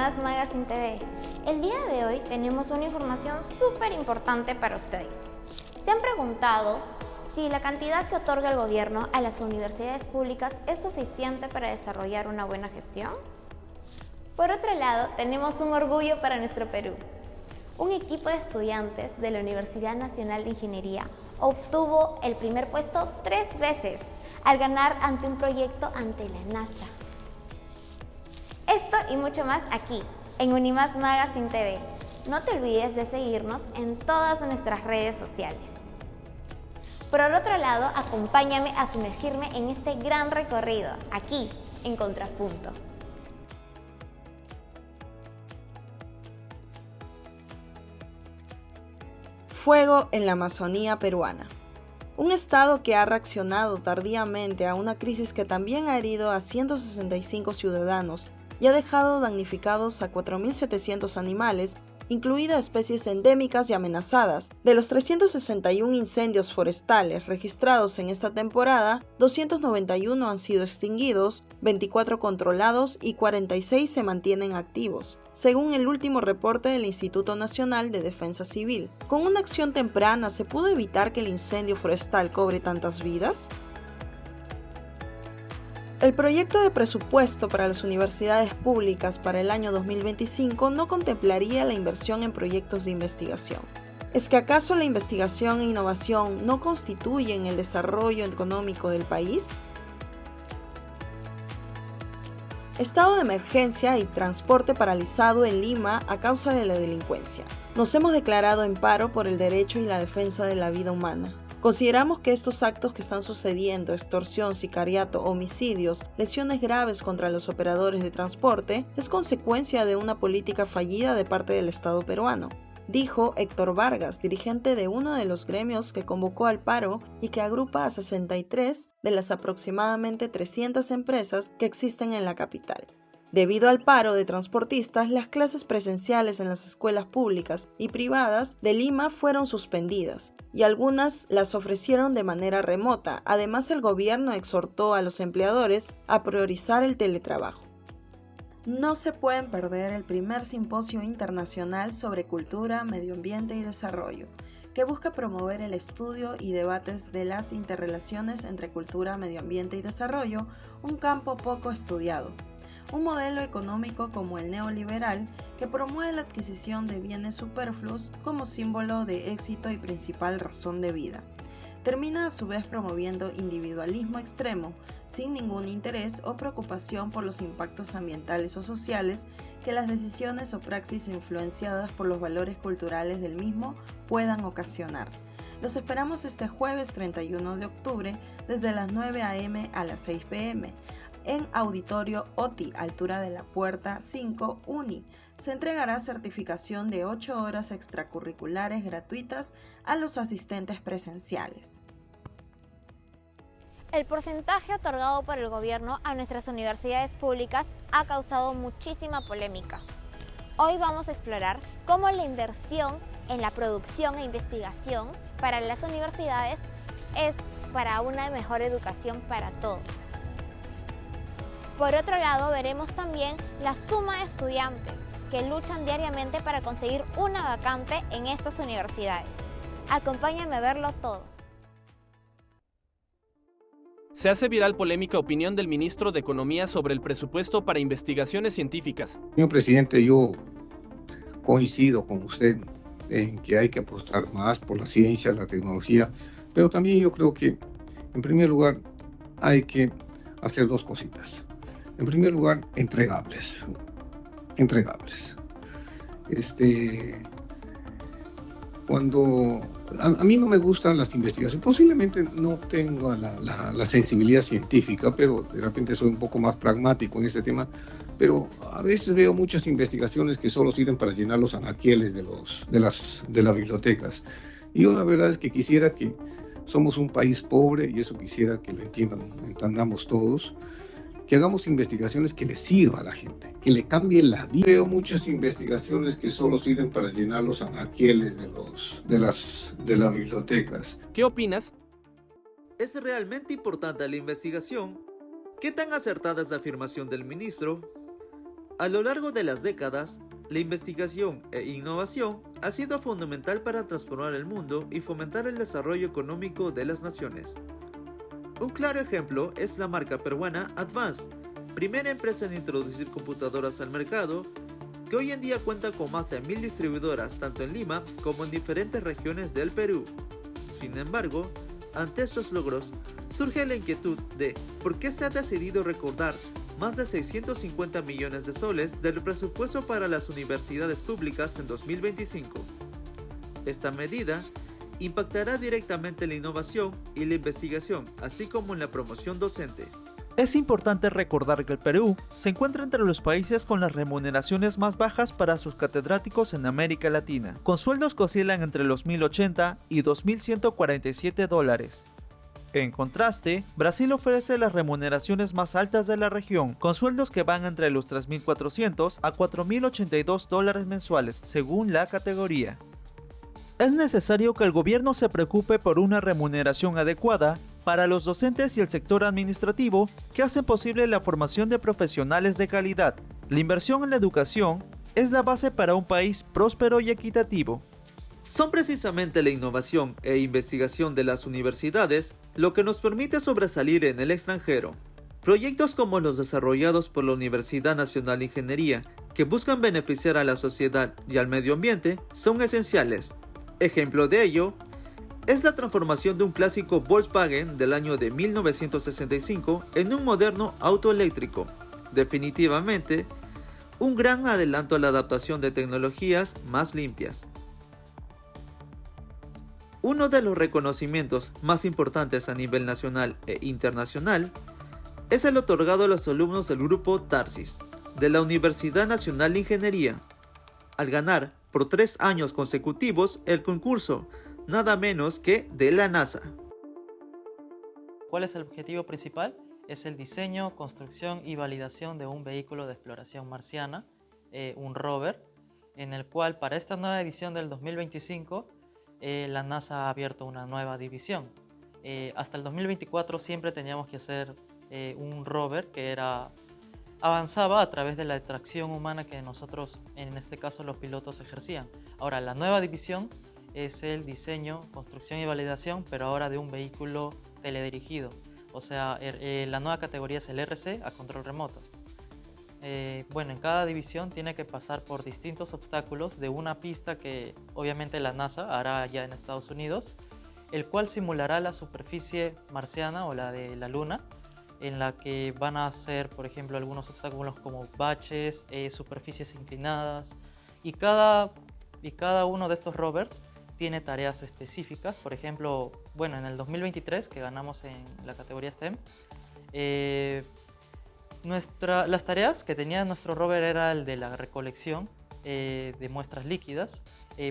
Unimas Magazine TV. El día de hoy tenemos una información súper importante para ustedes. ¿Se han preguntado si la cantidad que otorga el gobierno a las universidades públicas es suficiente para desarrollar una buena gestión? Por otro lado, tenemos un orgullo para nuestro Perú. Un equipo de estudiantes de la Universidad Nacional de Ingeniería obtuvo el primer puesto 3 veces al ganar ante un proyecto ante la NASA. Esto y mucho más aquí, en Unimas Magazine TV. No te olvides de seguirnos en todas nuestras redes sociales. Por el otro lado, acompáñame a sumergirme en este gran recorrido, aquí, en Contrapunto. Fuego en la Amazonía peruana. Un estado que ha reaccionado tardíamente a una crisis que también ha herido a 165 ciudadanos y ha dejado damnificados a 4.700 animales, incluidas especies endémicas y amenazadas. De los 361 incendios forestales registrados en esta temporada, 291 han sido extinguidos, 24 controlados y 46 se mantienen activos, según el último reporte del Instituto Nacional de Defensa Civil. ¿Con una acción temprana se pudo evitar que el incendio forestal cobre tantas vidas? El proyecto de presupuesto para las universidades públicas para el año 2025 no contemplaría la inversión en proyectos de investigación. ¿Es que acaso la investigación e innovación no constituyen el desarrollo económico del país? Estado de emergencia y transporte paralizado en Lima a causa de la delincuencia. Nos hemos declarado en paro por el derecho y la defensa de la vida humana. Consideramos que estos actos que están sucediendo, extorsión, sicariato, homicidios, lesiones graves contra los operadores de transporte, es consecuencia de una política fallida de parte del Estado peruano, dijo Héctor Vargas, dirigente de uno de los gremios que convocó al paro y que agrupa a 63 de las aproximadamente 300 empresas que existen en la capital. Debido al paro de transportistas, las clases presenciales en las escuelas públicas y privadas de Lima fueron suspendidas y algunas las ofrecieron de manera remota. Además, el gobierno exhortó a los empleadores a priorizar el teletrabajo. No se pueden perder el primer simposio internacional sobre cultura, medio ambiente y desarrollo, que busca promover el estudio y debates de las interrelaciones entre cultura, medio ambiente y desarrollo, un campo poco estudiado. Un modelo económico como el neoliberal que promueve la adquisición de bienes superfluos como símbolo de éxito y principal razón de vida. Termina a su vez promoviendo individualismo extremo, sin ningún interés o preocupación por los impactos ambientales o sociales que las decisiones o praxis influenciadas por los valores culturales del mismo puedan ocasionar. Los esperamos este jueves 31 de octubre desde las 9 a.m. a las 6 p.m. en Auditorio OTI, altura de la Puerta 5, UNI. Se entregará certificación de 8 horas extracurriculares gratuitas a los asistentes presenciales. El porcentaje otorgado por el gobierno a nuestras universidades públicas ha causado muchísima polémica. Hoy vamos a explorar cómo la inversión en la producción e investigación para las universidades es para una mejor educación para todos. Por otro lado, veremos también la suma de estudiantes que luchan diariamente para conseguir una vacante en estas universidades. Acompáñame a verlo todo. Se hace viral polémica opinión del ministro de Economía sobre el presupuesto para investigaciones científicas. Señor presidente, yo coincido con usted en que hay que apostar más por la ciencia, la tecnología, pero también yo creo que, en primer lugar, hay que hacer dos cositas. En primer lugar, entregables. Cuando a mí no me gustan las investigaciones, posiblemente no tengo la sensibilidad científica, pero de repente soy un poco más pragmático en este tema, pero a veces veo muchas investigaciones que solo sirven para llenar los anaqueles de las bibliotecas. Y yo la verdad es que quisiera que somos un país pobre, y eso quisiera que lo entendamos todos, que hagamos investigaciones que le sirva a la gente, que le cambie la vida. Veo muchas investigaciones que solo sirven para llenar los anaqueles de las bibliotecas. ¿Qué opinas? ¿Es realmente importante la investigación? ¿Qué tan acertada es la afirmación del ministro? A lo largo de las décadas, la investigación e innovación ha sido fundamental para transformar el mundo y fomentar el desarrollo económico de las naciones. Un claro ejemplo es la marca peruana Advance, primera empresa en introducir computadoras al mercado, que hoy en día cuenta con más de 1000 distribuidoras tanto en Lima como en diferentes regiones del Perú. Sin embargo, ante estos logros, surge la inquietud de por qué se ha decidido recordar más de 650 millones de soles del presupuesto para las universidades públicas en 2025. Esta medida impactará directamente en la innovación y la investigación, así como en la promoción docente. Es importante recordar que el Perú se encuentra entre los países con las remuneraciones más bajas para sus catedráticos en América Latina, con sueldos que oscilan entre los 1.080 y 2.147 dólares. En contraste, Brasil ofrece las remuneraciones más altas de la región, con sueldos que van entre los 3.400 a 4.082 dólares mensuales, según la categoría. Es necesario que el gobierno se preocupe por una remuneración adecuada para los docentes y el sector administrativo que hacen posible la formación de profesionales de calidad. La inversión en la educación es la base para un país próspero y equitativo. Son precisamente la innovación e investigación de las universidades lo que nos permite sobresalir en el extranjero. Proyectos como los desarrollados por la Universidad Nacional de Ingeniería, que buscan beneficiar a la sociedad y al medio ambiente, son esenciales. Ejemplo de ello es la transformación de un clásico Volkswagen del año de 1965 en un moderno auto eléctrico. Definitivamente, un gran adelanto a la adaptación de tecnologías más limpias. Uno de los reconocimientos más importantes a nivel nacional e internacional es el otorgado a los alumnos del grupo Tarsis, de la Universidad Nacional de Ingeniería, al ganar por 3 años consecutivos el concurso, nada menos que de la NASA. ¿Cuál es el objetivo principal? Es el diseño, construcción y validación de un vehículo de exploración marciana, un rover, en el cual para esta nueva edición del 2025 la NASA ha abierto una nueva división. Hasta el 2024 siempre teníamos que hacer un rover que avanzaba a través de la tracción humana que nosotros, en este caso los pilotos, ejercían. Ahora, la nueva división es el diseño, construcción y validación, pero ahora de un vehículo teledirigido. O sea, la nueva categoría es el RC, a control remoto. Bueno, en cada división tiene que pasar por distintos obstáculos de una pista que obviamente la NASA hará ya en Estados Unidos, el cual simulará la superficie marciana o la de la Luna, en la que van a ser, por ejemplo, algunos obstáculos como baches, superficies inclinadas, y cada uno de estos rovers tiene tareas específicas. Por ejemplo, bueno, en el 2023, que ganamos en la categoría STEM, las tareas que tenía nuestro rover era el de la recolección de muestras líquidas.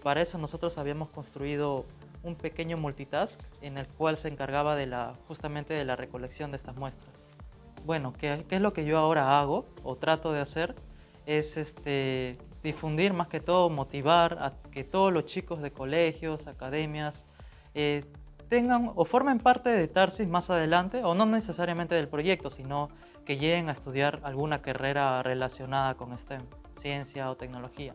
Para eso nosotros habíamos construido un pequeño multitask en el cual se encargaba justamente de la recolección de estas muestras. Bueno, ¿qué es lo que yo ahora hago o trato de hacer? Es difundir, más que todo motivar a que todos los chicos de colegios, academias, tengan o formen parte de Tarsis más adelante, o no necesariamente del proyecto, sino que lleguen a estudiar alguna carrera relacionada con STEM, ciencia o tecnología.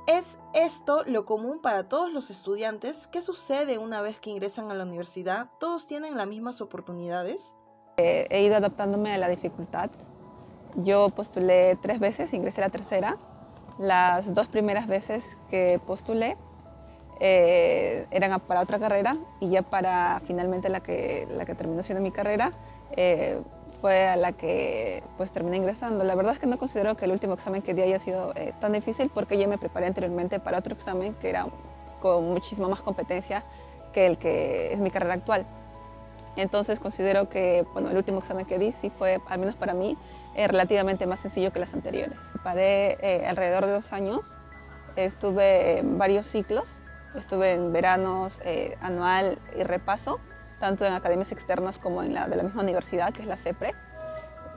¿Es esto lo común para todos los estudiantes? ¿Qué sucede una vez que ingresan a la universidad? ¿Todos tienen las mismas oportunidades? He ido adaptándome a la dificultad. Yo postulé 3 veces, ingresé la tercera. Las 2 primeras veces que postulé eran para otra carrera, y ya para finalmente la que terminó siendo mi carrera fue a la que pues terminé ingresando. La verdad es que no considero que el último examen que di haya sido tan difícil, porque ya me preparé anteriormente para otro examen que era con muchísima más competencia que el que es mi carrera actual. Entonces considero que el último examen que di sí fue, al menos para mí, relativamente más sencillo que las anteriores. Paré alrededor de 2 años, estuve en varios ciclos, estuve en veranos, anual y repaso, tanto en academias externas como en la de la misma universidad, que es la CEPRE.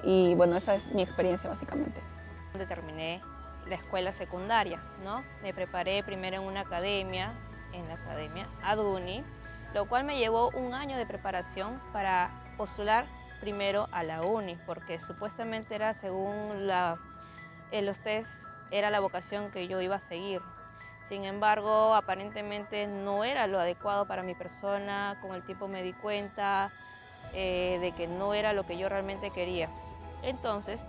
Y bueno, esa es mi experiencia básicamente. Terminé la escuela secundaria, ¿no? Me preparé primero en una academia, en la academia ADUNI, lo cual me llevó 1 año de preparación para postular primero a la uni, porque supuestamente era según los test, era la vocación que yo iba a seguir. Sin embargo, aparentemente no era lo adecuado para mi persona. Con el tiempo me di cuenta de que no era lo que yo realmente quería. Entonces,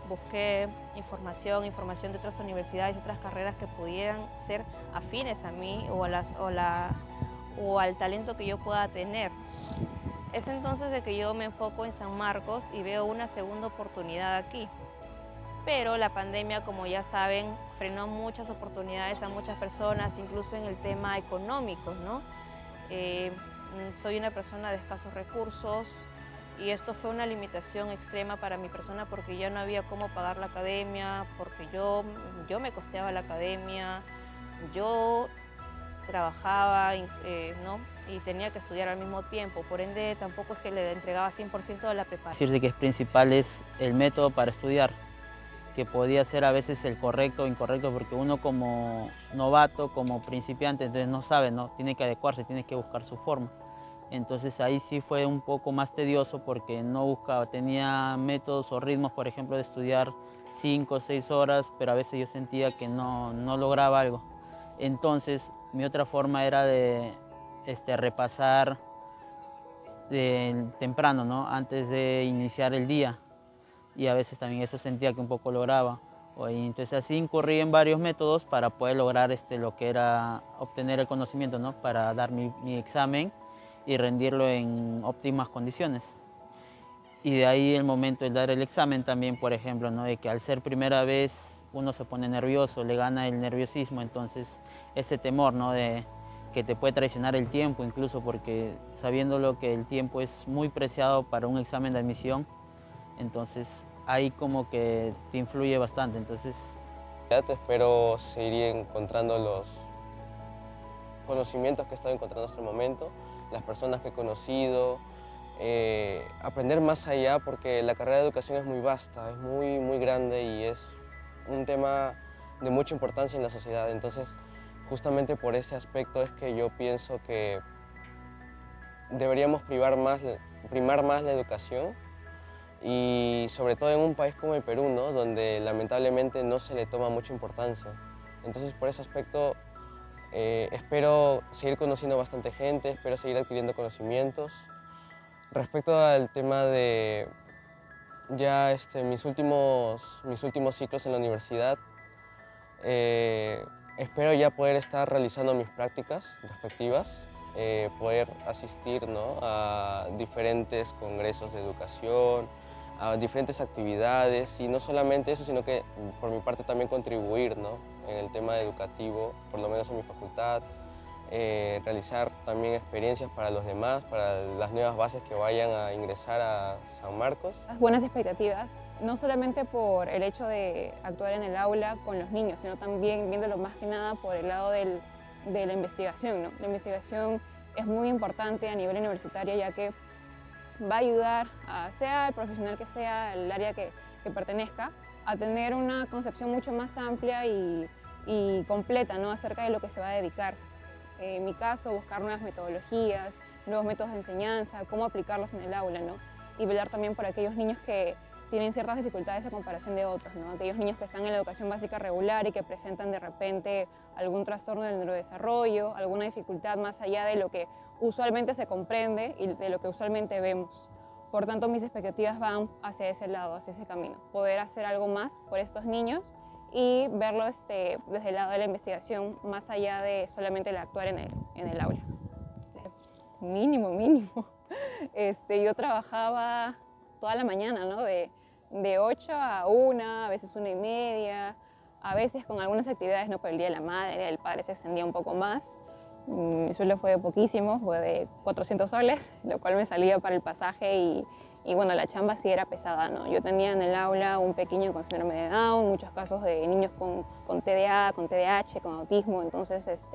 busqué información de otras universidades y otras carreras que pudieran ser afines a mí o al talento que yo pueda tener. Es entonces de que yo me enfoco en San Marcos y veo una segunda oportunidad aquí. Pero la pandemia, como ya saben, frenó muchas oportunidades a muchas personas, incluso en el tema económico, ¿no? Soy una persona de escasos recursos y esto fue una limitación extrema para mi persona porque ya no había cómo pagar la academia, porque yo me costeaba la academia, yo trabajaba, ¿no? Y tenía que estudiar al mismo tiempo, por ende tampoco es que le entregaba 100% de la preparación. Decir que es principal es el método para estudiar, que podía ser a veces el correcto o incorrecto, porque uno como novato, como principiante, entonces no sabe, ¿no? Tiene que adecuarse, tiene que buscar su forma. Entonces ahí sí fue un poco más tedioso porque no buscaba, tenía métodos o ritmos, por ejemplo, de estudiar 5 o 6 horas, pero a veces yo sentía que no lograba algo. Entonces mi otra forma era de repasar temprano, ¿no? Antes de iniciar el día. Y a veces también eso sentía que un poco lograba. Entonces así incurrí en varios métodos para poder lograr lo que era obtener el conocimiento, ¿no? Para dar mi examen y rendirlo en óptimas condiciones. Y de ahí el momento de dar el examen también, por ejemplo, ¿no? De que al ser primera vez uno se pone nervioso, le gana el nerviosismo, entonces ese temor, ¿no? De que te puede traicionar el tiempo incluso, porque sabiéndolo que el tiempo es muy preciado para un examen de admisión, entonces ahí como que te influye bastante. Entonces, ya te espero seguir encontrando los conocimientos que he estado encontrando hasta el momento, las personas que he conocido, aprender más allá, porque la carrera de educación es muy vasta, es muy grande y es un tema de mucha importancia en la sociedad. Entonces, justamente por ese aspecto es que yo pienso que deberíamos primar más la educación, y sobre todo en un país como el Perú, ¿no? Donde lamentablemente no se le toma mucha importancia. Entonces, por ese aspecto, espero seguir conociendo bastante gente, espero seguir adquiriendo conocimientos. Respecto al tema de ya mis últimos ciclos en la universidad, espero ya poder estar realizando mis prácticas respectivas, poder asistir, ¿no? A diferentes congresos de educación, a diferentes actividades, y no solamente eso, sino que por mi parte también contribuir, ¿no? En el tema educativo, por lo menos en mi facultad, realizar también experiencias para los demás, para las nuevas bases que vayan a ingresar a San Marcos. Las buenas expectativas, no solamente por el hecho de actuar en el aula con los niños, sino también viéndolo más que nada por el lado de la investigación, ¿no? La investigación es muy importante a nivel universitario, ya que va a ayudar sea el profesional que sea, el área que pertenezca, a tener una concepción mucho más amplia y completa, ¿no? Acerca de lo que se va a dedicar. En mi caso, buscar nuevas metodologías, nuevos métodos de enseñanza, cómo aplicarlos en el aula, ¿no? Y velar también por aquellos niños que tienen ciertas dificultades a comparación de otros, ¿no? Aquellos niños que están en la educación básica regular y que presentan de repente algún trastorno del neurodesarrollo, alguna dificultad más allá de lo que usualmente se comprende y de lo que usualmente vemos. Por tanto, mis expectativas van hacia ese lado, hacia ese camino. Poder hacer algo más por estos niños y verlo desde el lado de la investigación, más allá de solamente el actuar en el aula. Mínimo. Yo trabajaba toda la mañana, ¿no? De 8 a 1, a veces 1:30, a veces con algunas actividades, ¿no? Por el Día de la Madre, el Día del Padre se extendía un poco más. Mi sueldo fue poquísimo, fue de 400 soles, lo cual me salía para el pasaje y bueno, la chamba sí era pesada, ¿no? Yo tenía en el aula un pequeño con síndrome de Down, muchos casos de niños con TDA, con TDAH, con autismo, entonces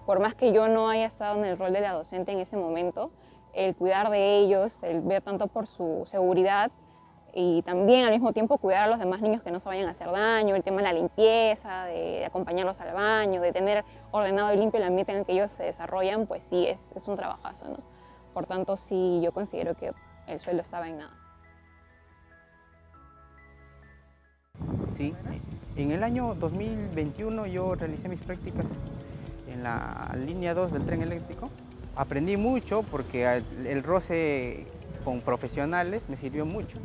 por más que yo no haya estado en el rol de la docente en ese momento, el cuidar de ellos, el ver tanto por su seguridad y también al mismo tiempo cuidar a los demás niños que no se vayan a hacer daño, el tema de la limpieza, de acompañarlos al baño, de tener ordenado y limpio el ambiente en el que ellos se desarrollan, pues sí, es un trabajazo, ¿no? Por tanto, sí, yo considero que el sueldo estaba en nada. Sí, en el año 2021 yo realicé mis prácticas en la línea 2 del tren eléctrico. Aprendí mucho porque el roce con profesionales me sirvió mucho,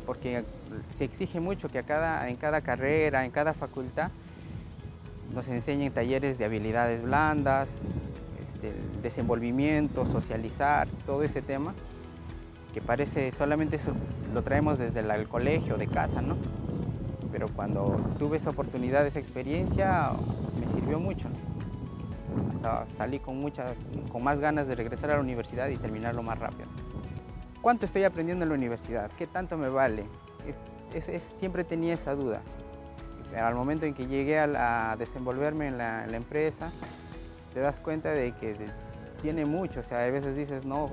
porque se exige mucho que en cada carrera, en cada facultad, nos enseñen talleres de habilidades blandas, el desenvolvimiento, socializar, todo ese tema, que parece solamente eso lo traemos desde el colegio, de casa, ¿no? Pero cuando tuve esa oportunidad, esa experiencia, me sirvió mucho. Hasta salí con más ganas de regresar a la universidad y terminarlo más rápido. ¿Cuánto estoy aprendiendo en la universidad? ¿Qué tanto me vale? Siempre tenía esa duda. Pero al momento en que llegué a desenvolverme en la empresa, te das cuenta de que tiene mucho. O sea, a veces dices, no,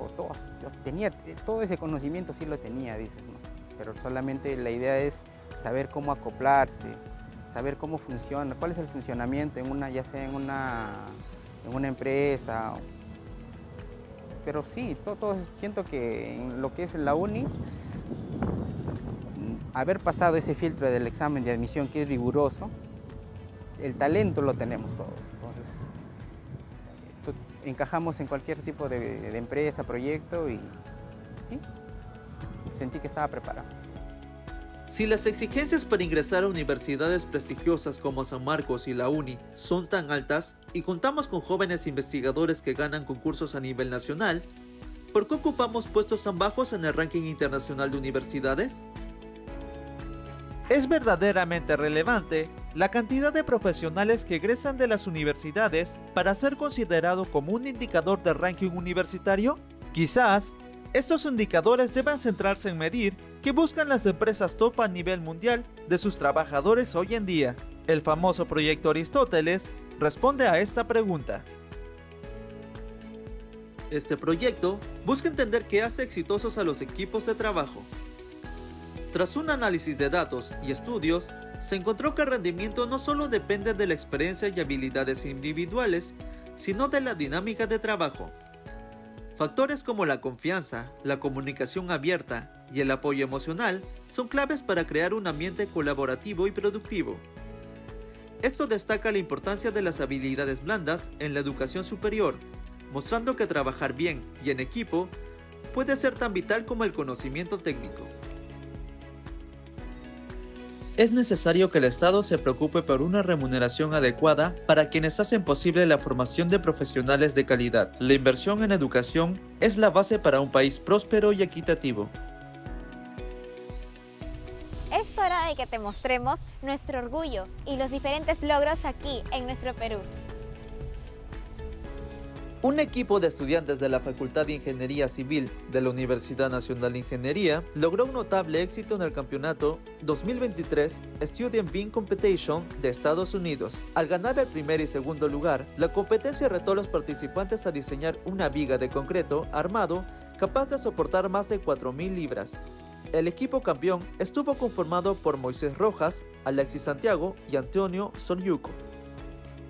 yo tenía todo ese conocimiento, sí lo tenía, dices, no. Pero solamente la idea es saber cómo acoplarse, saber cómo funciona, cuál es el funcionamiento ya sea en una empresa. Pero sí, todo siento que en lo que es la uni, haber pasado ese filtro del examen de admisión, que es riguroso, el talento lo tenemos todos. Entonces, encajamos en cualquier tipo de empresa, proyecto, y sí, sentí que estaba preparado. Si las exigencias para ingresar a universidades prestigiosas como San Marcos y la UNI son tan altas y contamos con jóvenes investigadores que ganan concursos a nivel nacional, ¿por qué ocupamos puestos tan bajos en el ranking internacional de universidades? Es verdaderamente relevante la cantidad de profesionales que egresan de las universidades para ser considerado como un indicador de ranking universitario. Quizás estos indicadores deban centrarse en medir qué buscan las empresas top a nivel mundial de sus trabajadores hoy en día. El famoso proyecto Aristóteles responde a esta pregunta. Este proyecto busca entender qué hace exitosos a los equipos de trabajo. Tras un análisis de datos y estudios, se encontró que el rendimiento no solo depende de la experiencia y habilidades individuales, sino de la dinámica de trabajo. Factores como la confianza, la comunicación abierta y el apoyo emocional son claves para crear un ambiente colaborativo y productivo. Esto destaca la importancia de las habilidades blandas en la educación superior, mostrando que trabajar bien y en equipo puede ser tan vital como el conocimiento técnico. Es necesario que el Estado se preocupe por una remuneración adecuada para quienes hacen posible la formación de profesionales de calidad. La inversión en educación es la base para un país próspero y equitativo. Es hora de que te mostremos nuestro orgullo y los diferentes logros aquí en nuestro Perú. Un equipo de estudiantes de la Facultad de Ingeniería Civil de la Universidad Nacional de Ingeniería logró un notable éxito en el campeonato 2023 Student Beam Competition de Estados Unidos. Al ganar el primer y segundo lugar, la competencia retó a los participantes a diseñar una viga de concreto armado capaz de soportar más de 4.000 libras. El equipo campeón estuvo conformado por Moisés Rojas, Alexis Santiago y Antonio Sonyuco.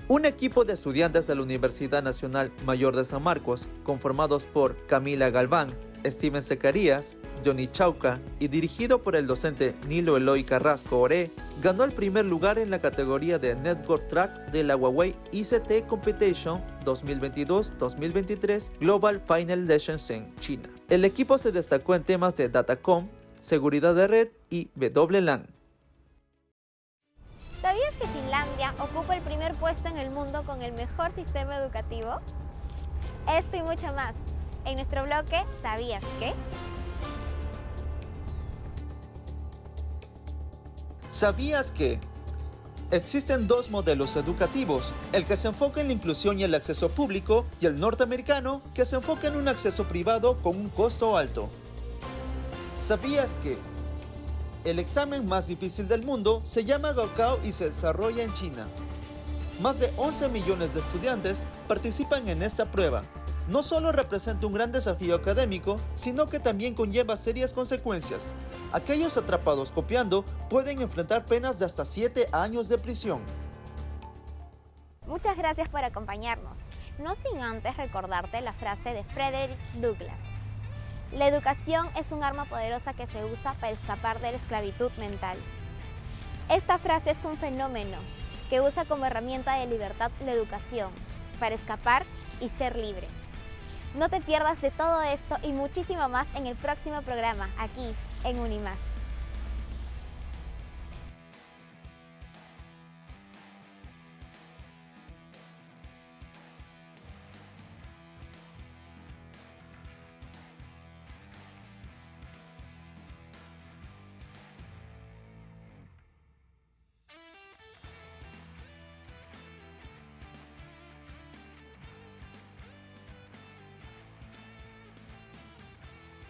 Un equipo de estudiantes de la Universidad Nacional Mayor de San Marcos, conformados por Camila Galván, Steven Zacarías, Johnny Chauca y dirigido por el docente Nilo Eloy Carrasco Oré, ganó el primer lugar en la categoría de Network Track de la Huawei ICT Competition 2022-2023 Global Final de Shenzhen, China. El equipo se destacó en temas de Datacom, seguridad de red y WLAN. ¿Sabías que Finlandia ocupa el primer puesto en el mundo con el mejor sistema educativo? Esto y mucho más en nuestro bloque ¿Sabías qué? ¿Sabías que existen dos modelos educativos? El que se enfoca en la inclusión y el acceso público, y el norteamericano, que se enfoca en un acceso privado con un costo alto. ¿Sabías que el examen más difícil del mundo se llama Gaokao y se desarrolla en China? Más de 11 millones de estudiantes participan en esta prueba. No solo representa un gran desafío académico, sino que también conlleva serias consecuencias. Aquellos atrapados copiando pueden enfrentar penas de hasta 7 años de prisión. Muchas gracias por acompañarnos. no sin antes recordarte la frase de Frederick Douglass. La educación es un arma poderosa que se usa para escapar de la esclavitud mental. Esta frase es un fenómeno que usa como herramienta de libertad la educación para escapar y ser libres. No te pierdas de todo esto y muchísimo más en el próximo programa, aquí en Unimás.